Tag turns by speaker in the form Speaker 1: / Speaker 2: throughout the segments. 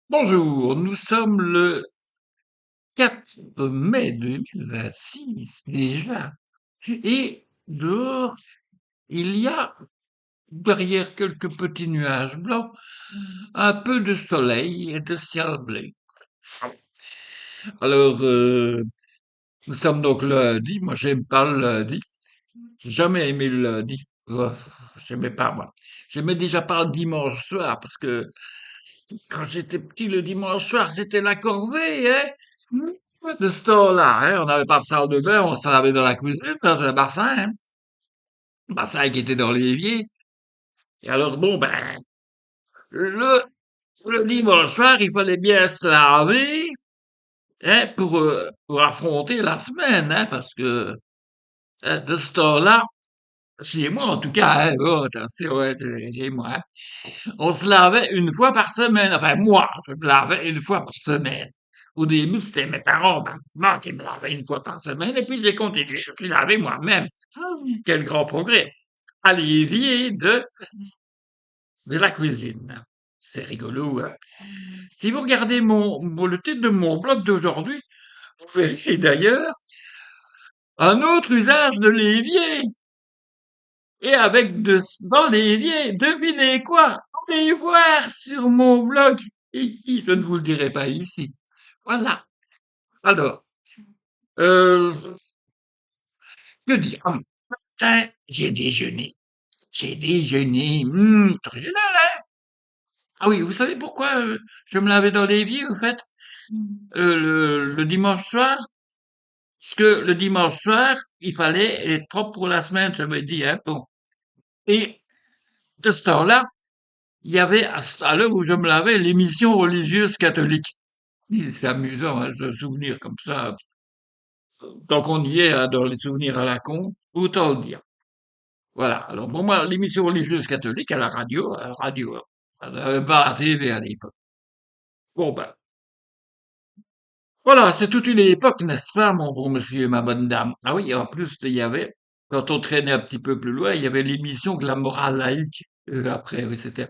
Speaker 1: Bonjour, nous sommes le 4 mai 2026 déjà. Et dehors, il y a, derrière quelques petits nuages blancs, un peu de soleil et de ciel bleu. Alors, nous sommes donc lundi. Moi, j'aime pas le lundi. J'ai jamais aimé le lundi. J'aimais pas, moi. J'aimais déjà pas le dimanche soir parce que quand j'étais petit, le dimanche soir, c'était la corvée, hein. De ce temps-là, hein, on n'avait pas de salle de bain, on s'en avait dans la cuisine, dans un bassin, hein, un bassin qui était dans l'évier. Et alors, bon, ben, le, le dimanche soir, il fallait bien se laver, hein, pour affronter la semaine, hein, parce que, de ce temps-là, chez moi, en tout cas, hein, oh, attention, ouais, chez moi, hein, on se lavait une fois par semaine. Enfin, moi, je me lavais une fois par semaine. Au début, c'était mes parents, maman qui me lavait une fois par semaine, et puis j'ai continué. Je me suis lavé moi-même. Quel grand progrès! À l'évier de la cuisine. C'est rigolo, hein. Si vous regardez le titre de mon blog d'aujourd'hui, vous verrez d'ailleurs un autre usage de l'évier. Et dans l'évier, devinez quoi? Allez voir sur mon blog. Je ne vous le dirai pas ici. Voilà. Alors, euh, que dire? Tiens, j'ai déjeuné. J'ai déjeuné. Original, hein? Ah oui, vous savez pourquoi je me lavais dans l'évier, au fait, le dimanche soir? Parce que le dimanche soir, il fallait être propre pour la semaine, je me dis, hein, bon. Et de ce temps-là, il y avait, à l'heure où je me lavais, l'émission religieuse catholique. C'est amusant, hein, de souvenir comme ça. Tant qu'on y est, hein, dans les souvenirs à la con, autant le dire. Voilà. Alors, pour moi, l'émission religieuse catholique à la radio, hein. Elle n'avait pas la TV à l'époque. Bon, ben, voilà, c'est toute une époque, n'est-ce pas, mon bon monsieur et ma bonne dame? Ah oui, en plus, il y avait, quand on traînait un petit peu plus loin, il y avait l'émission de la morale laïque. Après, oui, c'était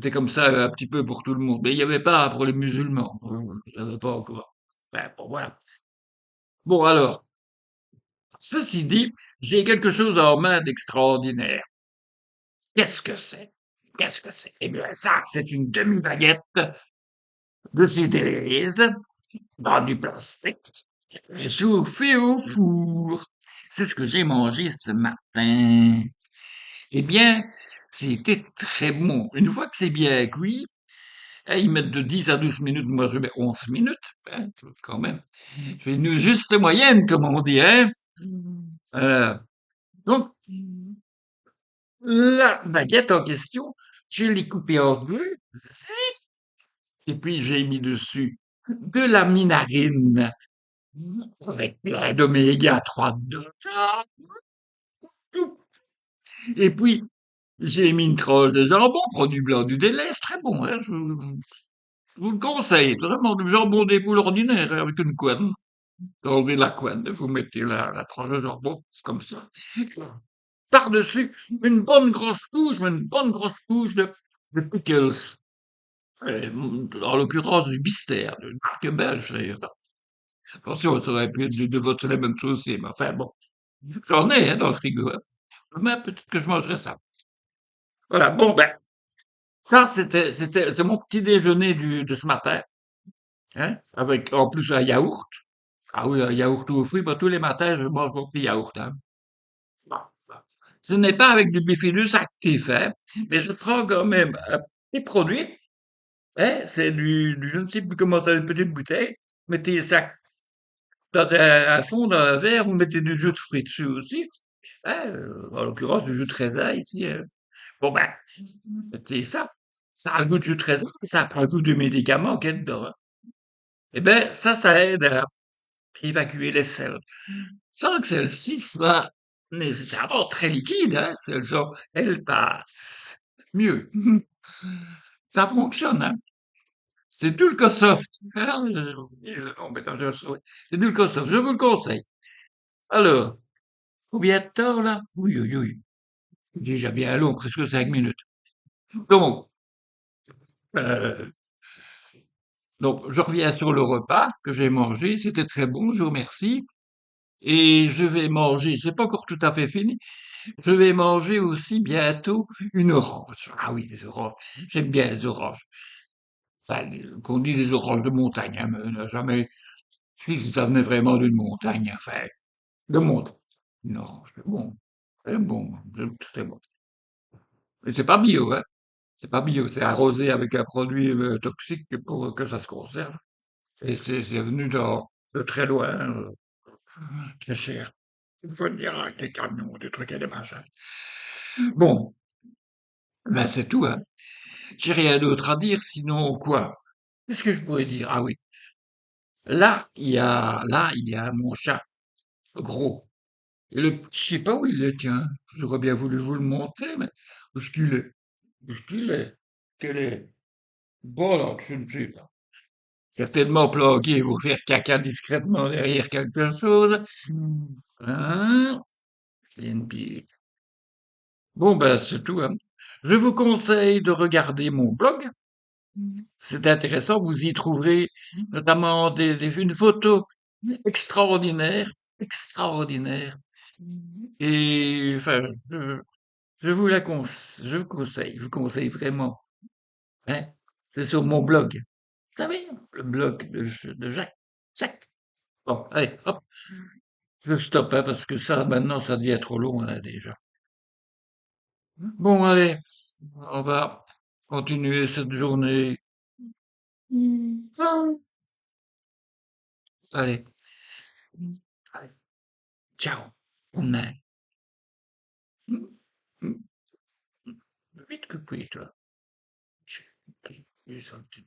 Speaker 1: comme ça, un petit peu pour tout le monde. Mais il n'y avait pas pour les musulmans. Il n'y avait pas encore. Ben, bon, voilà. Bon, alors, ceci dit, j'ai quelque chose en main d'extraordinaire. Qu'est-ce que c'est? Qu'est-ce que c'est? Eh bien, ça, c'est une demi-baguette de chez Thérèse, dans du plastique, réchauffée au four. C'est ce que j'ai mangé ce matin. Eh bien, c'était très bon. Une fois que c'est bien cuit, hein, ils mettent de 10 à 12 minutes, moi je mets 11 minutes, hein, quand même. Je fais une juste moyenne, comme on dit, hein. Euh, donc, la baguette en question, je l'ai coupée en deux, et puis j'ai mis dessus de la minarine avec plein d'oméga 3 dedans. Et puis, j'ai mis une tranche de jambon, produit blanc du délai, c'est très bon, hein, je vous le conseille, c'est vraiment du jambon des poules ordinaire, hein, avec une couenne. Vous enlevez la couenne, vous mettez la tranche de jambon, c'est comme ça. Par-dessus, une bonne grosse couche de pickles. En l'occurrence, du Bister, d'une marque belge, d'ailleurs. Attention, ça aurait pu être de votre la même chose aussi, mais enfin bon. J'en ai, hein, dans le frigo, hein. Mais peut-être que je mangerai ça. Voilà, bon, ben, ça, c'est mon petit déjeuner de ce matin, hein, avec, en plus, un yaourt. Ah oui, un yaourt aux fruits, bah, tous les matins, je mange mon petit yaourt, hein. Bon, bon. Ce n'est pas avec du bifidus actif, hein, mais je prends quand même un petit produit, hein, c'est je ne sais plus comment ça, une petite bouteille. Mettez ça dans un fond, dans un verre, vous mettez du jus de fruits dessus aussi, hein, en l'occurrence, du jus de raisin ici, bon, ben, mettez ça. Ça a le goût de jus de raisin, ça a pas le goût de médicament qu'il y a dedans, hein. Eh ben, ça aide à évacuer les sels. Sans que celle-ci soit nécessairement très liquide, hein, elle passe mieux. Ça fonctionne, hein. C'est Dulcosoft, hein, non, mais attends, c'est Dulcosoft, je vous le conseille. Alors, combien de temps, là? Oui, oui, oui. Déjà bien long, presque 5 minutes. Donc, euh, Donc, je reviens sur le repas que j'ai mangé. C'était très bon, je vous remercie. Et je vais manger, c'est pas encore tout à fait fini, je vais manger aussi bientôt une orange. Ah oui, des oranges. J'aime bien les oranges. Enfin, qu'on dit des oranges de montagne, hein, mais on n'a jamais si ça venait vraiment d'une montagne, enfin, de montagne. Une orange, c'est bon. C'est bon, c'est bon. Mais c'est pas bio, hein. C'est pas bio, c'est arrosé avec un produit toxique pour que ça se conserve. Et c'est venu de très loin, c'est cher. Il faut le dire avec des camions, des trucs et des machins. Bon, ben c'est tout, hein. J'ai rien d'autre à dire, sinon quoi? Qu'est-ce que je pourrais dire? Ah oui, là, il y a mon chat, gros. Et je sais pas où il est, tiens. J'aurais bien voulu vous le montrer, mais où est-ce qu'il est? Où est-ce qu'il est? Quel est? Bon, là, je ne sais pas. Certainement planqué pour faire caca discrètement derrière quelque chose. Hein? TNP. Bon, ben, c'est tout, hein. Je vous conseille de regarder mon blog. C'est intéressant, vous y trouverez notamment une photo extraordinaire, extraordinaire. Et enfin, je vous conseille vraiment. Hein. C'est sur mon blog. Vous savez, le blog de Jacques. Jacques. Bon, allez, hop, je stoppe hein, parce que ça, maintenant, ça devient trop long là, déjà. Bon, allez, on va continuer cette journée. Allez, allez, ciao. Bonne nuit. Vite que toi. Tu- tu-